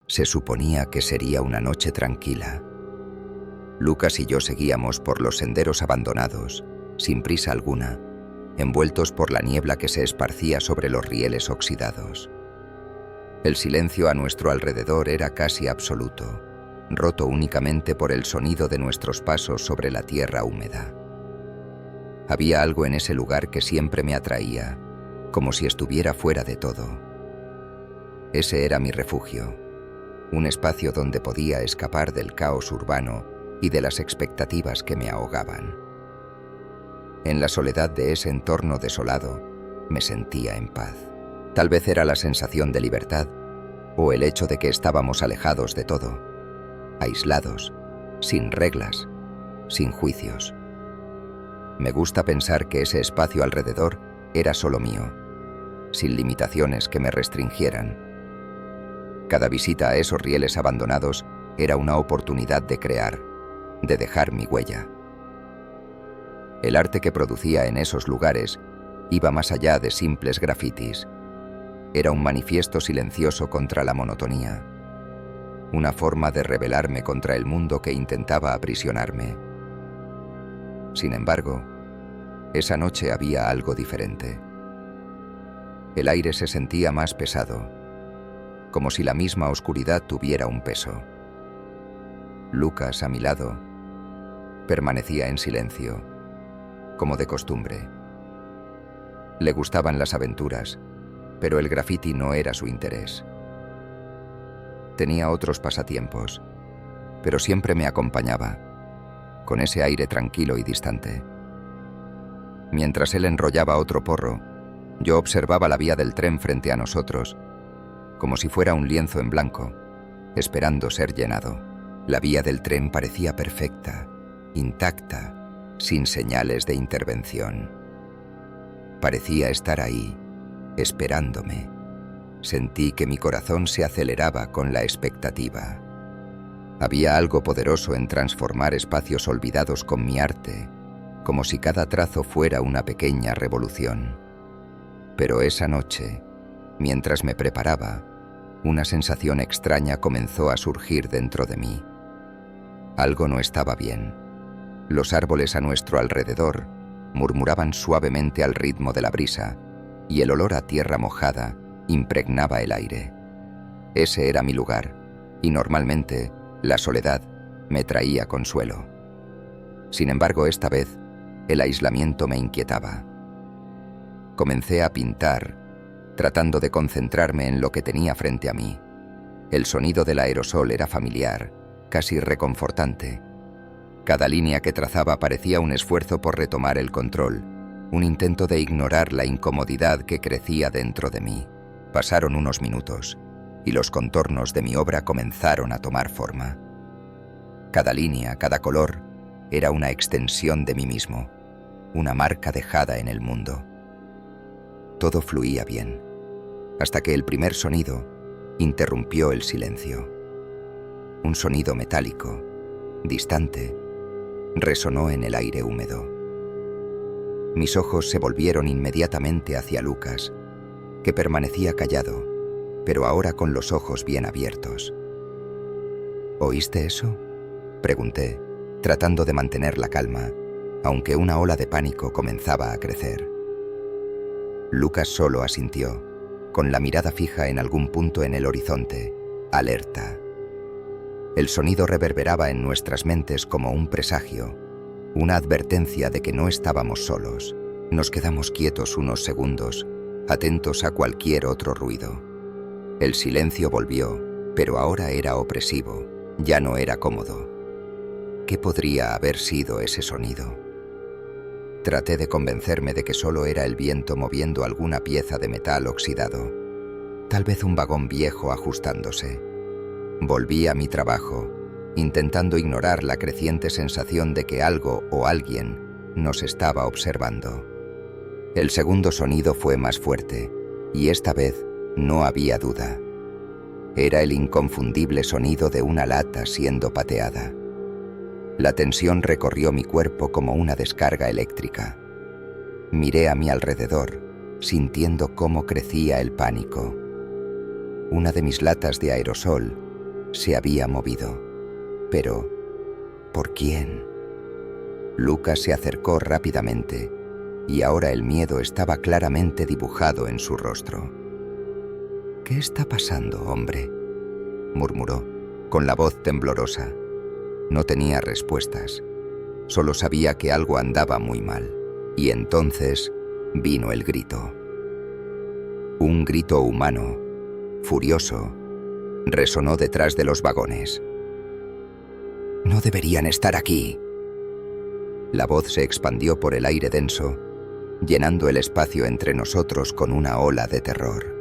Se suponía que sería una noche tranquila. Lucas y yo seguíamos por los senderos abandonados, sin prisa alguna, envueltos por la niebla que se esparcía sobre los rieles oxidados. El silencio a nuestro alrededor era casi absoluto, roto únicamente por el sonido de nuestros pasos sobre la tierra húmeda. Había algo en ese lugar que siempre me atraía, como si estuviera fuera de todo. Ese era mi refugio, un espacio donde podía escapar del caos urbano y de las expectativas que me ahogaban. En la soledad de ese entorno desolado, me sentía en paz. Tal vez era la sensación de libertad, o el hecho de que estábamos alejados de todo, aislados, sin reglas, sin juicios. Me gusta pensar que ese espacio alrededor era solo mío, sin limitaciones que me restringieran. Cada visita a esos rieles abandonados era una oportunidad de crear, de dejar mi huella. El arte que producía en esos lugares iba más allá de simples grafitis. Era un manifiesto silencioso contra la monotonía, una forma de rebelarme contra el mundo que intentaba aprisionarme. Sin embargo, esa noche había algo diferente. El aire se sentía más pesado, como si la misma oscuridad tuviera un peso. Lucas, a mi lado, permanecía en silencio, como de costumbre. Le gustaban las aventuras, pero el graffiti no era su interés. Tenía otros pasatiempos, pero siempre me acompañaba, con ese aire tranquilo y distante. Mientras él enrollaba otro porro, yo observaba la vía del tren frente a nosotros, como si fuera un lienzo en blanco, esperando ser llenado. La vía del tren parecía perfecta, intacta, sin señales de intervención. Parecía estar ahí, esperándome. Sentí que mi corazón se aceleraba con la expectativa. Había algo poderoso en transformar espacios olvidados con mi arte, como si cada trazo fuera una pequeña revolución. Pero esa noche, mientras me preparaba, una sensación extraña comenzó a surgir dentro de mí. Algo no estaba bien. Los árboles a nuestro alrededor murmuraban suavemente al ritmo de la brisa, y el olor a tierra mojada impregnaba el aire. Ese era mi lugar, y normalmente la soledad me traía consuelo. Sin embargo, esta vez, el aislamiento me inquietaba. Comencé a pintar, tratando de concentrarme en lo que tenía frente a mí. El sonido del aerosol era familiar, casi reconfortante. Cada línea que trazaba parecía un esfuerzo por retomar el control, un intento de ignorar la incomodidad que crecía dentro de mí. Pasaron unos minutos, y los contornos de mi obra comenzaron a tomar forma. Cada línea, cada color, era una extensión de mí mismo, una marca dejada en el mundo. Todo fluía bien, hasta que el primer sonido interrumpió el silencio. Un sonido metálico, distante, resonó en el aire húmedo. Mis ojos se volvieron inmediatamente hacia Lucas, que permanecía callado, pero ahora con los ojos bien abiertos. ¿Oíste eso?, pregunté, tratando de mantener la calma, aunque una ola de pánico comenzaba a crecer. Lucas solo asintió, con la mirada fija en algún punto en el horizonte, alerta. El sonido reverberaba en nuestras mentes como un presagio, una advertencia de que no estábamos solos. Nos quedamos quietos unos segundos, atentos a cualquier otro ruido. El silencio volvió, pero ahora era opresivo, ya no era cómodo. ¿Qué podría haber sido ese sonido? Traté de convencerme de que solo era el viento moviendo alguna pieza de metal oxidado, tal vez un vagón viejo ajustándose. Volví a mi trabajo, intentando ignorar la creciente sensación de que algo o alguien nos estaba observando. El segundo sonido fue más fuerte, y esta vez no había duda. Era el inconfundible sonido de una lata siendo pateada. La tensión recorrió mi cuerpo como una descarga eléctrica. Miré a mi alrededor, sintiendo cómo crecía el pánico. Una de mis latas de aerosol Se había movido. Pero, ¿por quién? Lucas se acercó rápidamente y ahora el miedo estaba claramente dibujado en su rostro. «¿Qué está pasando, hombre?», murmuró, con la voz temblorosa. No tenía respuestas. Solo sabía que algo andaba muy mal. Y entonces vino el grito. Un grito humano, furioso, resonó detrás de los vagones. «No deberían estar aquí». La voz se expandió por el aire denso, llenando el espacio entre nosotros con una ola de terror.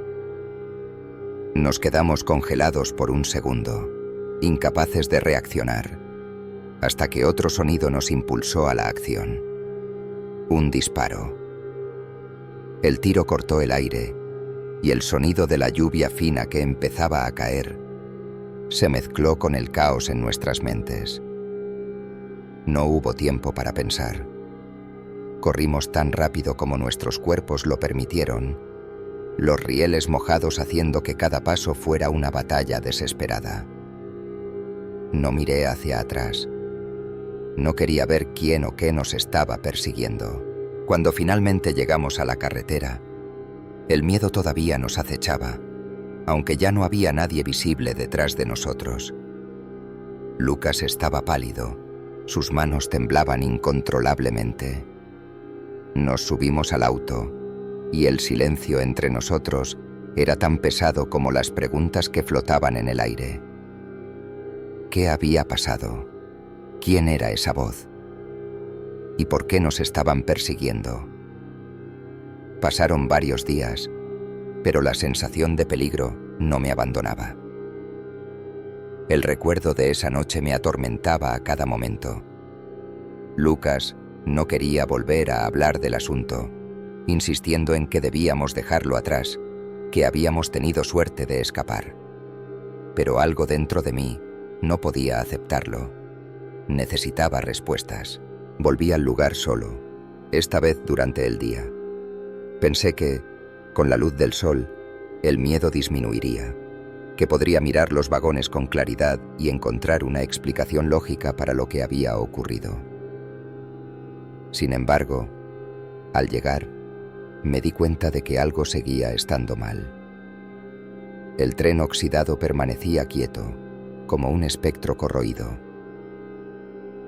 Nos quedamos congelados por un segundo, incapaces de reaccionar, hasta que otro sonido nos impulsó a la acción. Un disparo. El tiro cortó el aire y el sonido de la lluvia fina que empezaba a caer se mezcló con el caos en nuestras mentes. No hubo tiempo para pensar. Corrimos tan rápido como nuestros cuerpos lo permitieron, los rieles mojados haciendo que cada paso fuera una batalla desesperada. No miré hacia atrás. No quería ver quién o qué nos estaba persiguiendo. Cuando finalmente llegamos a la carretera, el miedo todavía nos acechaba, aunque ya no había nadie visible detrás de nosotros. Lucas estaba pálido, sus manos temblaban incontrolablemente. Nos subimos al auto, y el silencio entre nosotros era tan pesado como las preguntas que flotaban en el aire. ¿Qué había pasado? ¿Quién era esa voz? ¿Y por qué nos estaban persiguiendo? Pasaron varios días, pero la sensación de peligro no me abandonaba. El recuerdo de esa noche me atormentaba a cada momento. Lucas no quería volver a hablar del asunto, insistiendo en que debíamos dejarlo atrás, que habíamos tenido suerte de escapar. Pero algo dentro de mí no podía aceptarlo. Necesitaba respuestas. Volví al lugar solo, esta vez durante el día. Pensé que, con la luz del sol, el miedo disminuiría, que podría mirar los vagones con claridad y encontrar una explicación lógica para lo que había ocurrido. Sin embargo, al llegar, me di cuenta de que algo seguía estando mal. El tren oxidado permanecía quieto, como un espectro corroído.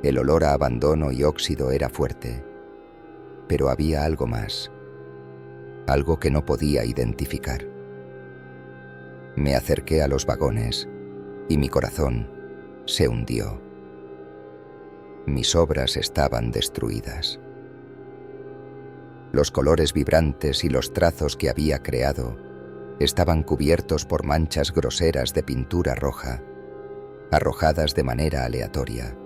El olor a abandono y óxido era fuerte, pero había algo más, algo que no podía identificar. Me acerqué a los vagones y mi corazón se hundió. Mis obras estaban destruidas. Los colores vibrantes y los trazos que había creado estaban cubiertos por manchas groseras de pintura roja, arrojadas de manera aleatoria,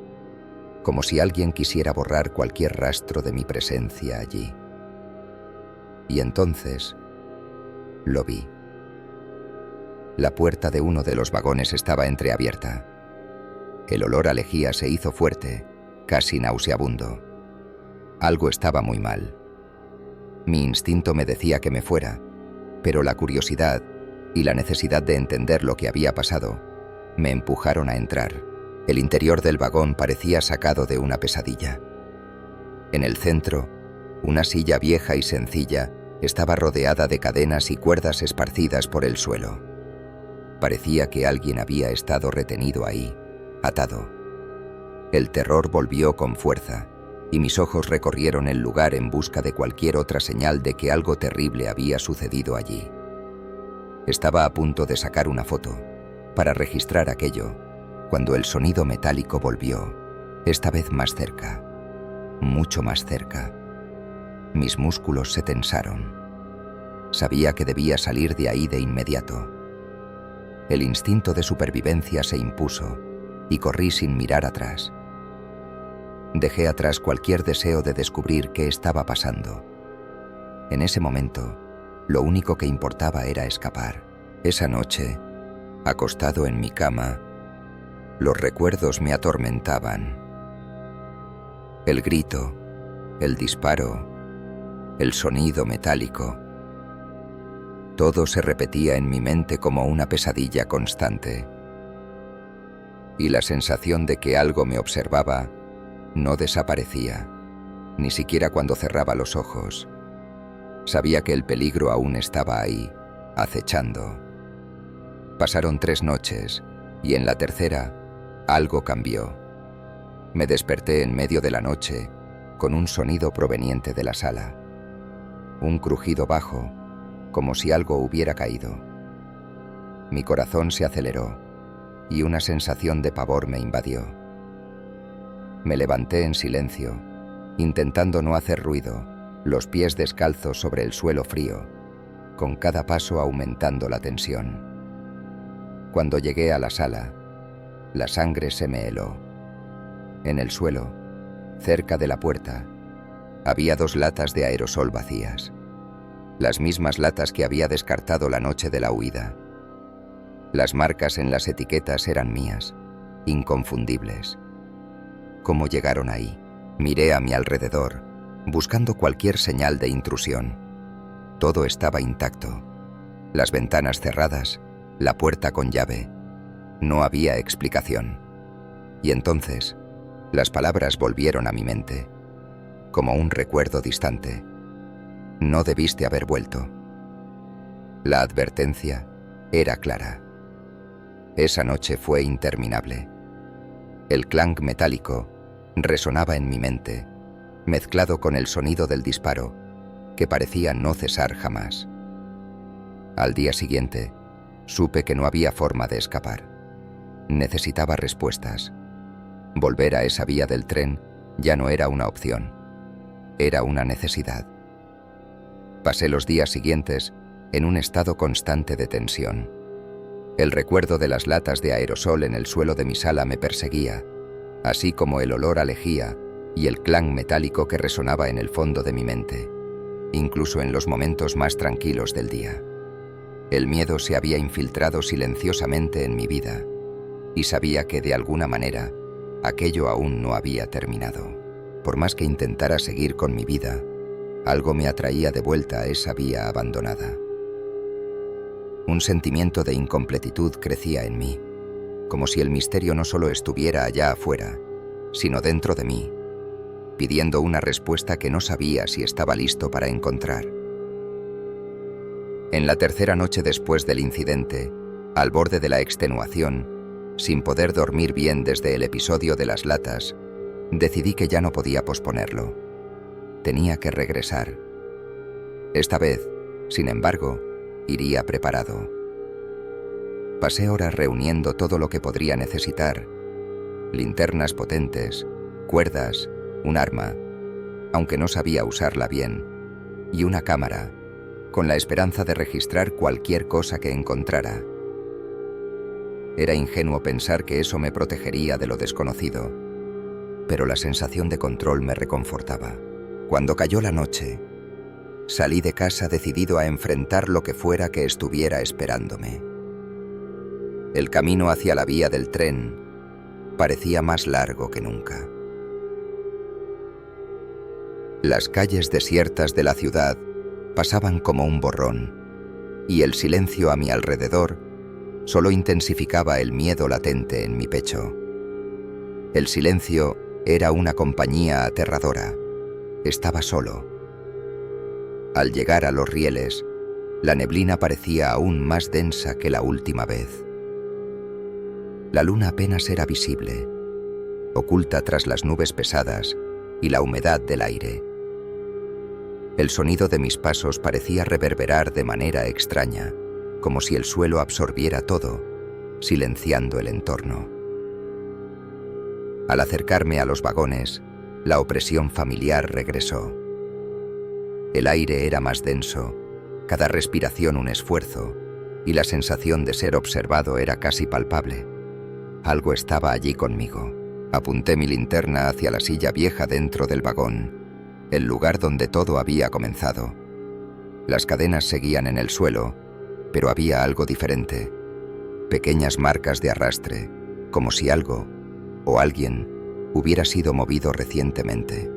como si alguien quisiera borrar cualquier rastro de mi presencia allí. Y entonces lo vi. La puerta de uno de los vagones estaba entreabierta. El olor a lejía se hizo fuerte, casi nauseabundo. Algo estaba muy mal. Mi instinto me decía que me fuera, pero la curiosidad y la necesidad de entender lo que había pasado me empujaron a entrar. El interior del vagón parecía sacado de una pesadilla. En el centro, una silla vieja y sencilla estaba rodeada de cadenas y cuerdas esparcidas por el suelo. Parecía que alguien había estado retenido ahí, atado. El terror volvió con fuerza, y mis ojos recorrieron el lugar en busca de cualquier otra señal de que algo terrible había sucedido allí. Estaba a punto de sacar una foto, para registrar aquello, cuando el sonido metálico volvió, esta vez más cerca, mucho más cerca. Mis músculos se tensaron. Sabía que debía salir de ahí de inmediato. El instinto de supervivencia se impuso y corrí sin mirar atrás. Dejé atrás cualquier deseo de descubrir qué estaba pasando. En ese momento, lo único que importaba era escapar. Esa noche, acostado en mi cama, los recuerdos me atormentaban. El grito, el disparo, el sonido metálico. Todo se repetía en mi mente como una pesadilla constante. y la sensación de que algo me observaba no desaparecía, ni siquiera cuando cerraba los ojos. Sabía que el peligro aún estaba ahí, acechando. Pasaron 3 noches, y en la tercera, algo cambió. Me desperté en medio de la noche, con un sonido proveniente de la sala. Un crujido bajo, como si algo hubiera caído. Mi corazón se aceleró, y una sensación de pavor me invadió. Me levanté en silencio, intentando no hacer ruido, los pies descalzos sobre el suelo frío, con cada paso aumentando la tensión. Cuando llegué a la sala, la sangre se me heló. En el suelo, cerca de la puerta, había 2 latas de aerosol vacías, las mismas latas que había descartado la noche de la huida. Las marcas en las etiquetas eran mías, inconfundibles. ¿Cómo llegaron ahí? Miré a mi alrededor, buscando cualquier señal de intrusión. Todo estaba intacto. Las ventanas cerradas, la puerta con llave. No había explicación. Y entonces, las palabras volvieron a mi mente, como un recuerdo distante. No debiste haber vuelto. La advertencia era clara. Esa noche fue interminable. El clank metálico resonaba en mi mente, mezclado con el sonido del disparo, que parecía no cesar jamás. Al día siguiente, supe que no había forma de escapar. Necesitaba respuestas. Volver a esa vía del tren ya no era una opción. Era una necesidad. Pasé los días siguientes en un estado constante de tensión. El recuerdo de las latas de aerosol en el suelo de mi sala me perseguía, así como el olor a lejía y el clang metálico que resonaba en el fondo de mi mente, incluso en los momentos más tranquilos del día. El miedo se había infiltrado silenciosamente en mi vida, y sabía que de alguna manera aquello aún no había terminado. Por más que intentara seguir con mi vida, algo me atraía de vuelta a esa vía abandonada. Un sentimiento de incompletitud crecía en mí, como si el misterio no solo estuviera allá afuera, sino dentro de mí, pidiendo una respuesta que no sabía si estaba listo para encontrar. En la tercera noche después del incidente, al borde de la extenuación, sin poder dormir bien desde el episodio de las latas, decidí que ya no podía posponerlo. Tenía que regresar. Esta vez, sin embargo, iría preparado. Pasé horas reuniendo todo lo que podría necesitar: linternas potentes, cuerdas, un arma, aunque no sabía usarla bien, y una cámara, con la esperanza de registrar cualquier cosa que encontrara. Era ingenuo pensar que eso me protegería de lo desconocido, pero la sensación de control me reconfortaba. Cuando cayó la noche, salí de casa decidido a enfrentar lo que fuera que estuviera esperándome. El camino hacia la vía del tren parecía más largo que nunca. Las calles desiertas de la ciudad pasaban como un borrón, y el silencio a mi alrededor solo intensificaba el miedo latente en mi pecho. El silencio era una compañía aterradora. Estaba solo. Al llegar a los rieles, la neblina parecía aún más densa que la última vez. La luna apenas era visible, oculta tras las nubes pesadas y la humedad del aire. El sonido de mis pasos parecía reverberar de manera extraña, como si el suelo absorbiera todo, silenciando el entorno. Al acercarme a los vagones, la opresión familiar regresó. El aire era más denso, cada respiración un esfuerzo, y la sensación de ser observado era casi palpable. Algo estaba allí conmigo. Apunté mi linterna hacia la silla vieja dentro del vagón, el lugar donde todo había comenzado. Las cadenas seguían en el suelo, pero había algo diferente. Pequeñas marcas de arrastre, como si algo o alguien hubiera sido movido recientemente.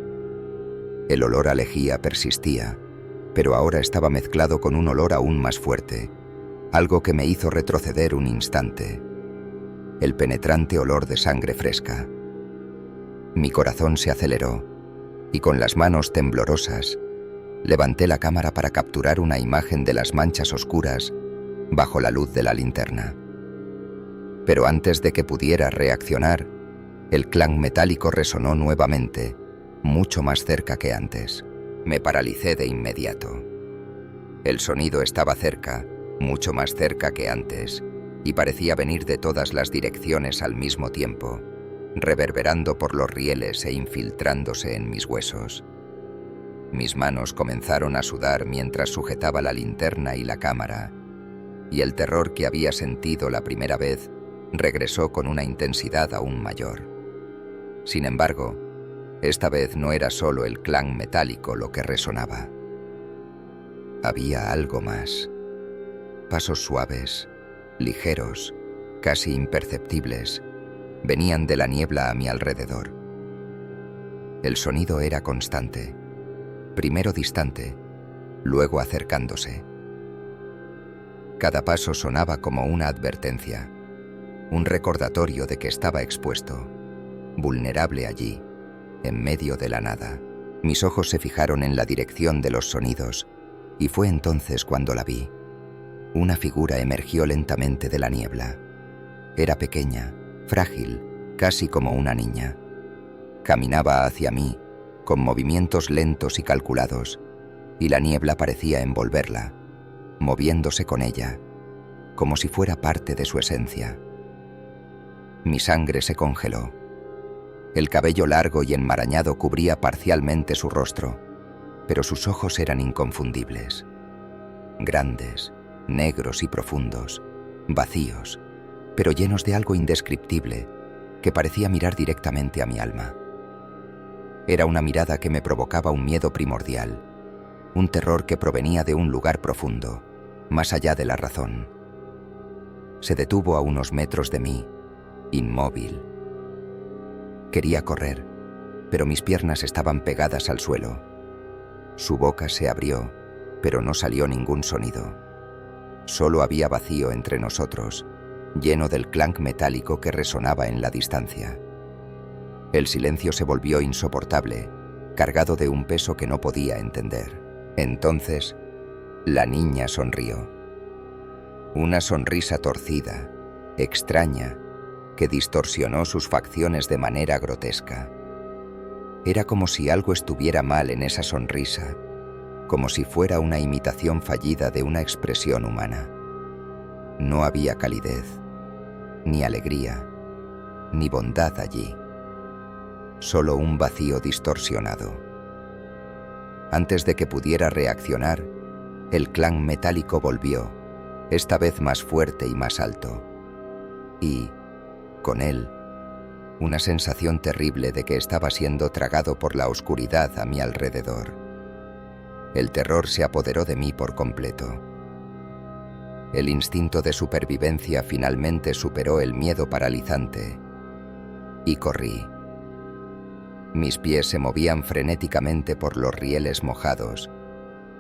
El olor a lejía persistía, pero ahora estaba mezclado con un olor aún más fuerte, algo que me hizo retroceder un instante. el penetrante olor de sangre fresca. Mi corazón se aceleró y con las manos temblorosas levanté la cámara para capturar una imagen de las manchas oscuras bajo la luz de la linterna. Pero antes de que pudiera reaccionar, el clang metálico resonó nuevamente, mucho más cerca que antes. Me paralicé de inmediato. El sonido estaba cerca, mucho más cerca que antes, y parecía venir de todas las direcciones al mismo tiempo, reverberando por los rieles e infiltrándose en mis huesos. Mis manos comenzaron a sudar mientras sujetaba la linterna y la cámara, y el terror que había sentido la primera vez regresó con una intensidad aún mayor. Sin embargo, esta vez no era solo el clang metálico lo que resonaba. Había algo más. Pasos suaves, ligeros, casi imperceptibles, venían de la niebla a mi alrededor. El sonido era constante, primero distante, luego acercándose. Cada paso sonaba como una advertencia, un recordatorio de que estaba expuesto, vulnerable allí, en medio de la nada. Mis ojos se fijaron en la dirección de los sonidos, y fue entonces cuando la vi. Una figura emergió lentamente de la niebla. Era pequeña, frágil, casi como una niña. Caminaba hacia mí, con movimientos lentos y calculados, y la niebla parecía envolverla, moviéndose con ella, como si fuera parte de su esencia. Mi sangre se congeló. El cabello largo y enmarañado cubría parcialmente su rostro, pero sus ojos eran inconfundibles. Grandes, negros y profundos, vacíos, pero llenos de algo indescriptible que parecía mirar directamente a mi alma. Era una mirada que me provocaba un miedo primordial, un terror que provenía de un lugar profundo, más allá de la razón. Se detuvo a unos metros de mí, inmóvil. Quería correr, pero mis piernas estaban pegadas al suelo. Su boca se abrió, pero no salió ningún sonido. Solo había vacío entre nosotros, lleno del clang metálico que resonaba en la distancia. El silencio se volvió insoportable, cargado de un peso que no podía entender. Entonces, la niña sonrió. Una sonrisa torcida, extraña, que distorsionó sus facciones de manera grotesca. Era como si algo estuviera mal en esa sonrisa, como si fuera una imitación fallida de una expresión humana. No había calidez, ni alegría, ni bondad allí. Solo un vacío distorsionado. Antes de que pudiera reaccionar, el clang metálico volvió, esta vez más fuerte y más alto. Y, con él, una sensación terrible de que estaba siendo tragado por la oscuridad a mi alrededor. El terror se apoderó de mí por completo. El instinto de supervivencia finalmente superó el miedo paralizante, y corrí. Mis pies se movían frenéticamente por los rieles mojados,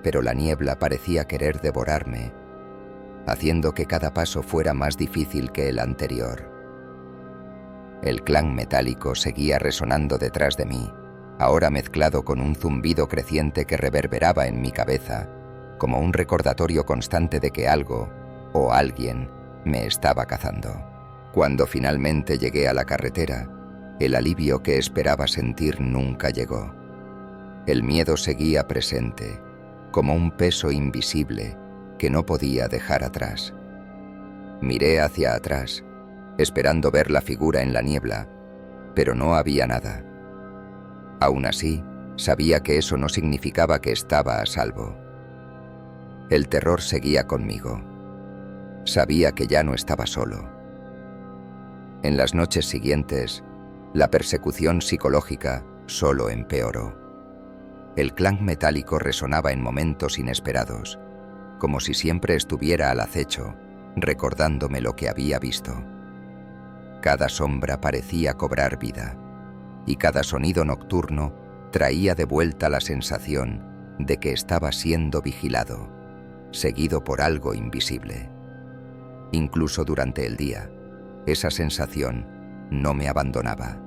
pero la niebla parecía querer devorarme, haciendo que cada paso fuera más difícil que el anterior. El clang metálico seguía resonando detrás de mí, ahora mezclado con un zumbido creciente que reverberaba en mi cabeza, como un recordatorio constante de que algo, o alguien, me estaba cazando. Cuando finalmente llegué a la carretera, el alivio que esperaba sentir nunca llegó. El miedo seguía presente, como un peso invisible que no podía dejar atrás. Miré hacia atrás, esperando ver la figura en la niebla, pero no había nada. Aún así, sabía que eso no significaba que estaba a salvo. El terror seguía conmigo. Sabía que ya no estaba solo. En las noches siguientes, la persecución psicológica solo empeoró. El clang metálico resonaba en momentos inesperados, como si siempre estuviera al acecho, recordándome lo que había visto. Cada sombra parecía cobrar vida, y cada sonido nocturno traía de vuelta la sensación de que estaba siendo vigilado, seguido por algo invisible. Incluso durante el día, Esa sensación no me abandonaba.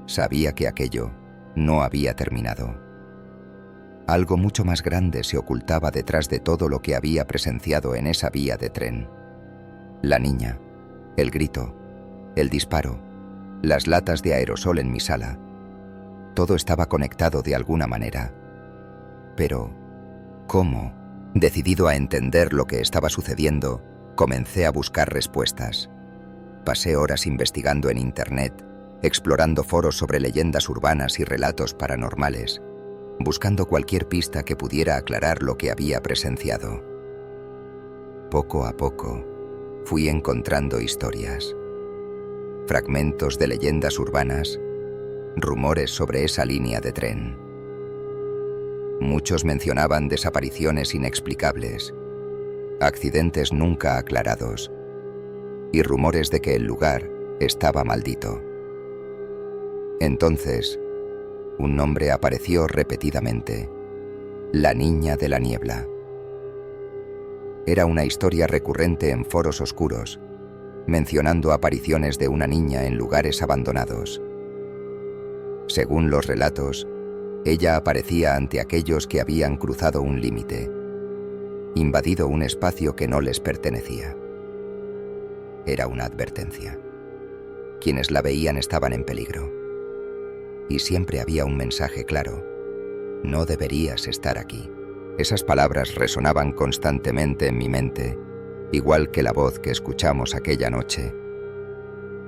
Sabía que aquello no había terminado. Algo mucho más grande se ocultaba detrás de todo lo que había presenciado en esa vía de tren. La niña, el grito, el disparo, las latas de aerosol en mi sala. Todo estaba conectado de alguna manera. Pero, ¿cómo? Decidido a entender lo que estaba sucediendo, comencé a buscar respuestas. Pasé horas investigando en Internet, explorando foros sobre leyendas urbanas y relatos paranormales, buscando cualquier pista que pudiera aclarar lo que había presenciado. Poco a poco, fui encontrando historias, fragmentos de leyendas urbanas, rumores sobre esa línea de tren. Muchos mencionaban desapariciones inexplicables, accidentes nunca aclarados y rumores de que el lugar estaba maldito. Entonces, un nombre apareció repetidamente: la Niña de la Niebla. Era una historia recurrente en foros oscuros, mencionando apariciones de una niña en lugares abandonados. Según los relatos, ella aparecía ante aquellos que habían cruzado un límite, invadido un espacio que no les pertenecía. Era una advertencia. Quienes la veían estaban en peligro. Y siempre había un mensaje claro: no deberías estar aquí. Esas palabras resonaban constantemente en mi mente, igual que la voz que escuchamos aquella noche.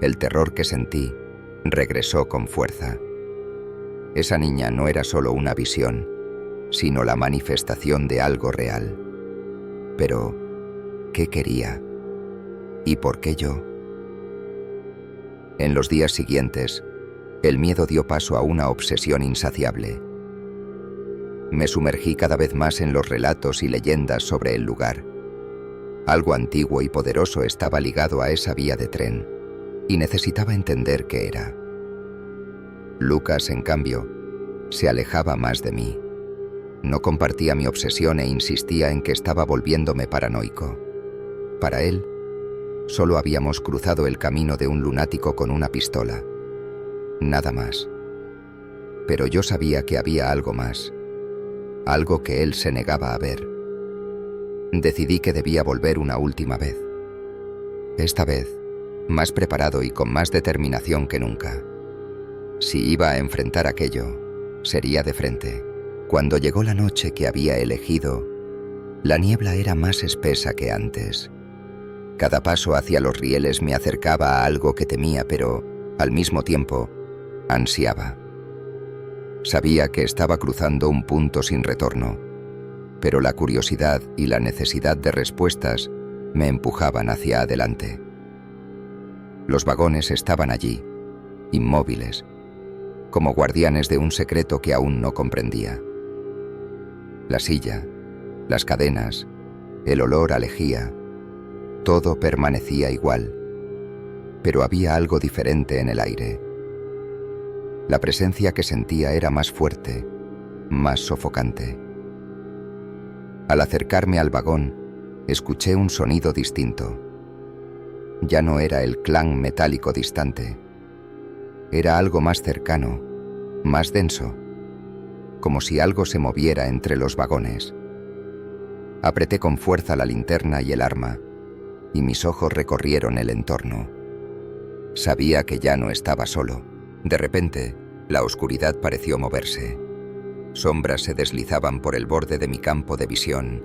El terror que sentí regresó con fuerza. Esa niña no era solo una visión, sino la manifestación de algo real. Pero, ¿qué quería? ¿Y por qué yo? En los días siguientes, el miedo dio paso a una obsesión insaciable. Me sumergí cada vez más en los relatos y leyendas sobre el lugar. Algo antiguo y poderoso estaba ligado a esa vía de tren, y necesitaba entender qué era. Lucas, en cambio, se alejaba más de mí. No compartía mi obsesión e insistía en que estaba volviéndome paranoico. Para él, solo habíamos cruzado el camino de un lunático con una pistola. Nada más. Pero yo sabía que había algo más, algo que él se negaba a ver. Decidí que debía volver una última vez. Esta vez, más preparado y con más determinación que nunca. Si iba a enfrentar aquello, sería de frente. Cuando llegó la noche que había elegido, la niebla era más espesa que antes. Cada paso hacia los rieles me acercaba a algo que temía, pero, al mismo tiempo, ansiaba. Sabía que estaba cruzando un punto sin retorno, pero la curiosidad y la necesidad de respuestas me empujaban hacia adelante. Los vagones estaban allí, inmóviles, como guardianes de un secreto que aún no comprendía. La silla, las cadenas, el olor a lejía, todo permanecía igual, pero había algo diferente en el aire. La presencia que sentía era más fuerte, más sofocante. Al acercarme al vagón, escuché un sonido distinto. Ya no era el clan metálico distante. Era algo más cercano, más denso, como si algo se moviera entre los vagones. Apreté con fuerza la linterna y el arma, y mis ojos recorrieron el entorno. Sabía que ya no estaba solo. De repente, la oscuridad pareció moverse. Sombras se deslizaban por el borde de mi campo de visión,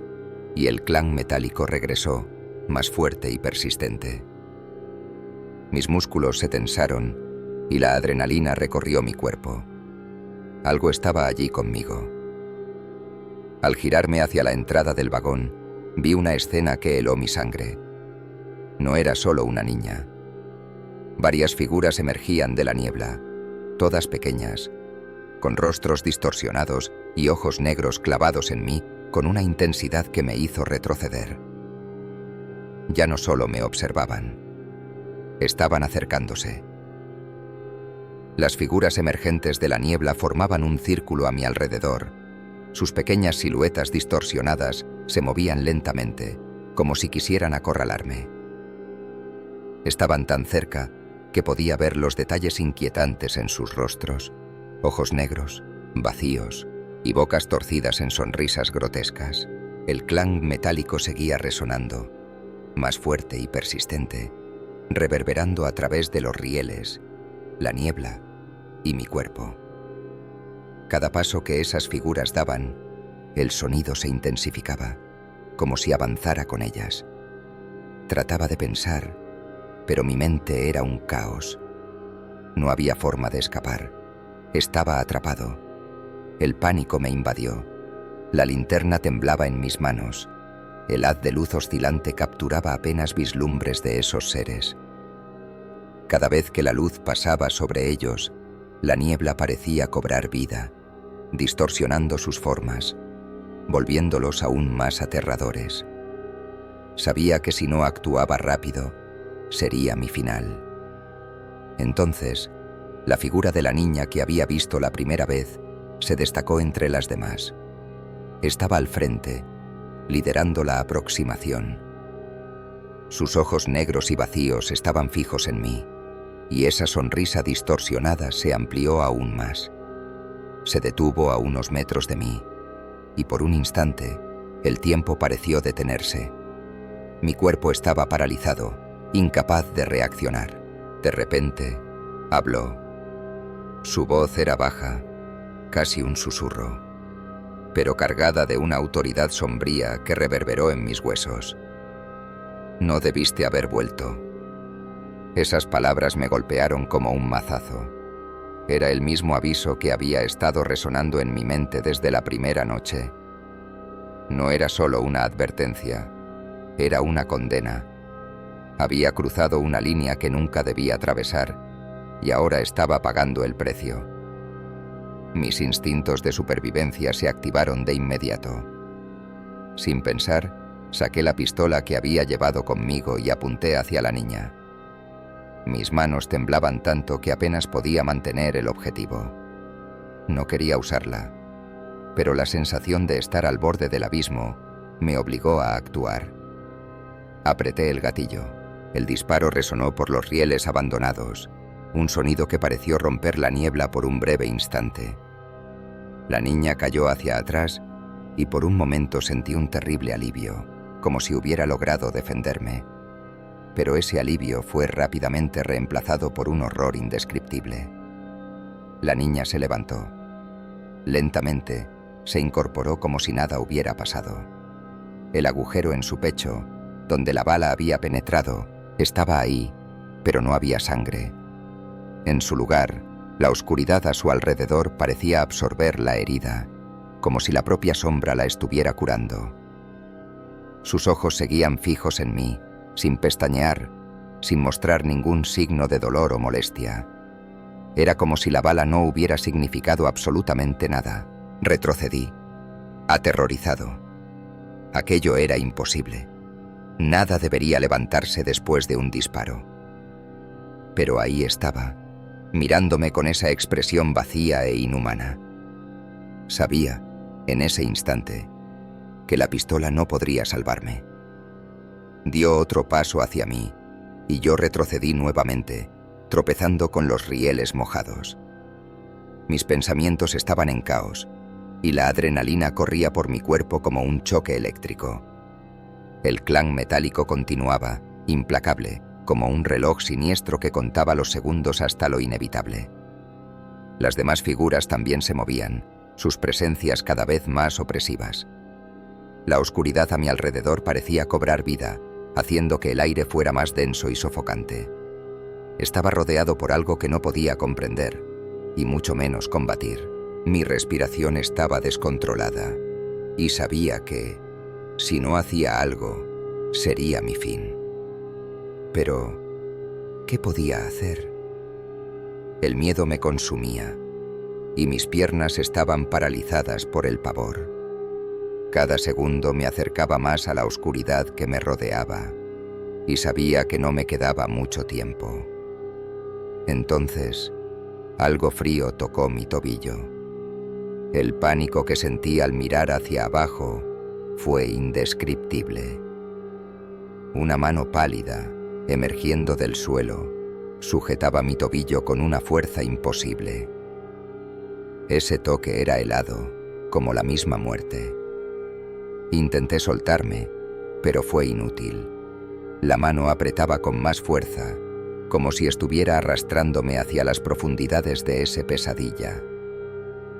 y el clan metálico regresó, más fuerte y persistente. Mis músculos se tensaron, y la adrenalina recorrió mi cuerpo. Algo estaba allí conmigo. Al girarme hacia la entrada del vagón, vi una escena que heló mi sangre. No era solo una niña. Varias figuras emergían de la niebla, todas pequeñas, con rostros distorsionados y ojos negros clavados en mí con una intensidad que me hizo retroceder. Ya no solo me observaban, estaban acercándose. Las figuras emergentes de la niebla formaban un círculo a mi alrededor. Sus pequeñas siluetas distorsionadas se movían lentamente, como si quisieran acorralarme. Estaban tan cerca que podía ver los detalles inquietantes en sus rostros, ojos negros, vacíos y bocas torcidas en sonrisas grotescas. El clang metálico seguía resonando, más fuerte y persistente, reverberando a través de los rieles, la niebla y mi cuerpo. Cada paso que esas figuras daban, el sonido se intensificaba, como si avanzara con ellas. Trataba de pensar, pero mi mente era un caos. No había forma de escapar. Estaba atrapado. El pánico me invadió. La linterna temblaba en mis manos. El haz de luz oscilante capturaba apenas vislumbres de esos seres. Cada vez que la luz pasaba sobre ellos, la niebla parecía cobrar vida, distorsionando sus formas, volviéndolos aún más aterradores. Sabía que si no actuaba rápido, sería mi final. Entonces, la figura de la niña que había visto la primera vez se destacó entre las demás. Estaba al frente, liderando la aproximación. Sus ojos negros y vacíos estaban fijos en mí, y esa sonrisa distorsionada se amplió aún más. Se detuvo a unos metros de mí, y por un instante, el tiempo pareció detenerse. Mi cuerpo estaba paralizado, incapaz de reaccionar. De repente, habló. Su voz era baja, casi un susurro, pero cargada de una autoridad sombría que reverberó en mis huesos. No debiste haber vuelto. Esas palabras me golpearon como un mazazo. Era el mismo aviso que había estado resonando en mi mente desde la primera noche. No era solo una advertencia, era una condena. Había cruzado una línea que nunca debía atravesar y ahora estaba pagando el precio. Mis instintos de supervivencia se activaron de inmediato. Sin pensar, saqué la pistola que había llevado conmigo y apunté hacia la niña. Mis manos temblaban tanto que apenas podía mantener el objetivo. No quería usarla, pero la sensación de estar al borde del abismo me obligó a actuar. Apreté el gatillo. El disparo resonó por los rieles abandonados, un sonido que pareció romper la niebla por un breve instante. La niña cayó hacia atrás y por un momento sentí un terrible alivio, como si hubiera logrado defenderme. Pero ese alivio fue rápidamente reemplazado por un horror indescriptible. La niña se levantó. Lentamente, se incorporó como si nada hubiera pasado. El agujero en su pecho, donde la bala había penetrado, estaba ahí, pero no había sangre. En su lugar, la oscuridad a su alrededor parecía absorber la herida, como si la propia sombra la estuviera curando. Sus ojos seguían fijos en mí, sin pestañear, sin mostrar ningún signo de dolor o molestia. Era como si la bala no hubiera significado absolutamente nada. Retrocedí, aterrorizado. Aquello era imposible. Nada debería levantarse después de un disparo. Pero ahí estaba, mirándome con esa expresión vacía e inhumana. Sabía, en ese instante, que la pistola no podría salvarme. Dio otro paso hacia mí, y yo retrocedí nuevamente, tropezando con los rieles mojados. Mis pensamientos estaban en caos, y la adrenalina corría por mi cuerpo como un choque eléctrico. El clang metálico continuaba, implacable, como un reloj siniestro que contaba los segundos hasta lo inevitable. Las demás figuras también se movían, sus presencias cada vez más opresivas. La oscuridad a mi alrededor parecía cobrar vida, haciendo que el aire fuera más denso y sofocante. Estaba rodeado por algo que no podía comprender, y mucho menos combatir. Mi respiración estaba descontrolada, y sabía que, si no hacía algo, sería mi fin. Pero, ¿qué podía hacer? El miedo me consumía, y mis piernas estaban paralizadas por el pavor. Cada segundo me acercaba más a la oscuridad que me rodeaba, y sabía que no me quedaba mucho tiempo. Entonces, algo frío tocó mi tobillo. El pánico que sentí al mirar hacia abajo fue indescriptible. Una mano pálida, emergiendo del suelo, sujetaba mi tobillo con una fuerza imposible. Ese toque era helado, como la misma muerte. Intenté soltarme, pero fue inútil. La mano apretaba con más fuerza, como si estuviera arrastrándome hacia las profundidades de esa pesadilla.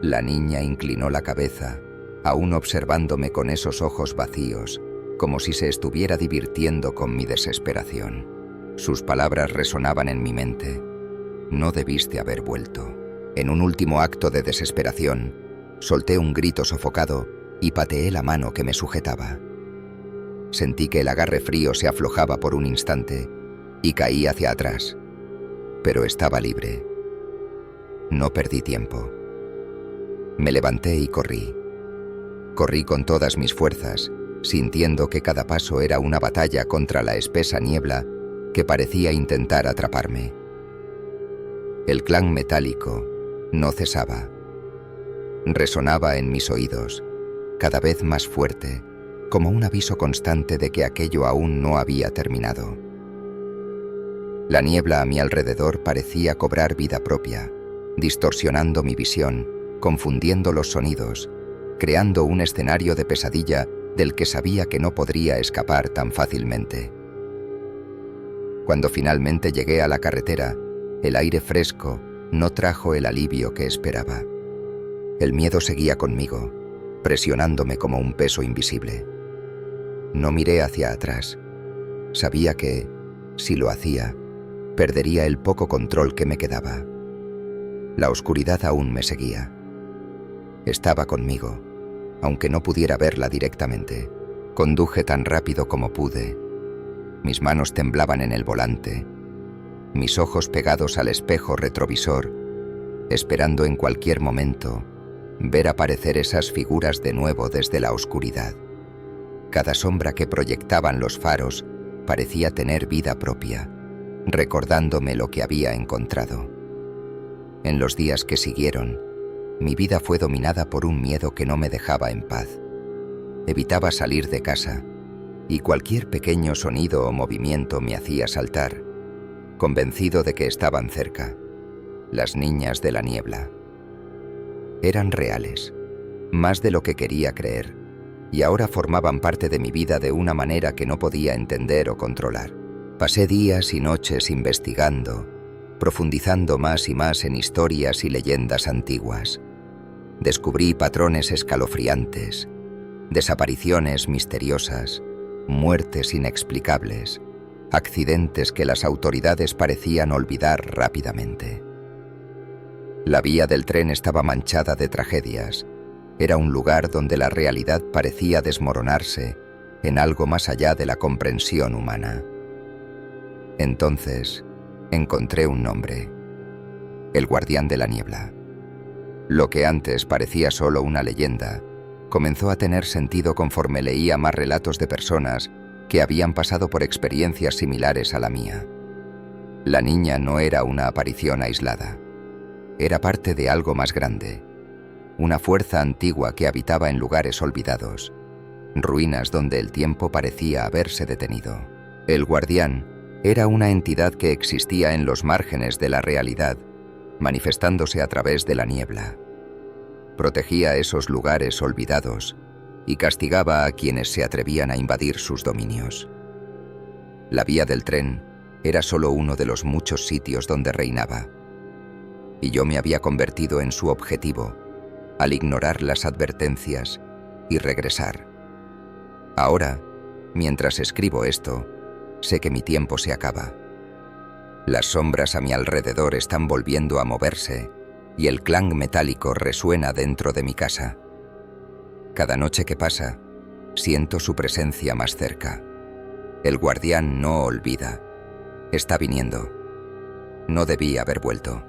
La niña inclinó la cabeza, aún observándome con esos ojos vacíos, como si se estuviera divirtiendo con mi desesperación. Sus palabras resonaban en mi mente. No debiste haber vuelto. En un último acto de desesperación, solté un grito sofocado y pateé la mano que me sujetaba. Sentí que el agarre frío se aflojaba por un instante y caí hacia atrás, pero estaba libre. No perdí tiempo. Me levanté y corrí. Corrí con todas mis fuerzas, sintiendo que cada paso era una batalla contra la espesa niebla que parecía intentar atraparme. El clan metálico no cesaba. Resonaba en mis oídos, cada vez más fuerte, como un aviso constante de que aquello aún no había terminado. La niebla a mi alrededor parecía cobrar vida propia, distorsionando mi visión, confundiendo los sonidos, creando un escenario de pesadilla del que sabía que no podría escapar tan fácilmente. Cuando finalmente llegué a la carretera, el aire fresco no trajo el alivio que esperaba. El miedo seguía conmigo, presionándome como un peso invisible. No miré hacia atrás. Sabía que, si lo hacía, perdería el poco control que me quedaba. La oscuridad aún me seguía. Estaba conmigo, aunque no pudiera verla directamente. Conduje tan rápido como pude. Mis manos temblaban en el volante, mis ojos pegados al espejo retrovisor, esperando en cualquier momento ver aparecer esas figuras de nuevo desde la oscuridad. Cada sombra que proyectaban los faros parecía tener vida propia, recordándome lo que había encontrado. En los días que siguieron, mi vida fue dominada por un miedo que no me dejaba en paz. Evitaba salir de casa, y cualquier pequeño sonido o movimiento me hacía saltar, convencido de que estaban cerca, las niñas de la niebla. Eran reales, más de lo que quería creer, y ahora formaban parte de mi vida de una manera que no podía entender o controlar. Pasé días y noches investigando, profundizando más y más en historias y leyendas antiguas. Descubrí patrones escalofriantes, desapariciones misteriosas, muertes inexplicables, accidentes que las autoridades parecían olvidar rápidamente. La vía del tren estaba manchada de tragedias. Era un lugar donde la realidad parecía desmoronarse en algo más allá de la comprensión humana. Entonces, encontré un nombre: el Guardián de la Niebla. Lo que antes parecía solo una leyenda, comenzó a tener sentido conforme leía más relatos de personas que habían pasado por experiencias similares a la mía. La niña no era una aparición aislada. Era parte de algo más grande, una fuerza antigua que habitaba en lugares olvidados, ruinas donde el tiempo parecía haberse detenido. El Guardián era una entidad que existía en los márgenes de la realidad, manifestándose a través de la niebla. Protegía esos lugares olvidados y castigaba a quienes se atrevían a invadir sus dominios. La vía del tren era solo uno de los muchos sitios donde reinaba, y yo me había convertido en su objetivo al ignorar las advertencias y regresar. Ahora, mientras escribo esto, sé que mi tiempo se acaba. Las sombras a mi alrededor están volviendo a moverse y el clang metálico resuena dentro de mi casa. Cada noche que pasa, siento su presencia más cerca. El Guardián no olvida. Está viniendo. No debí haber vuelto.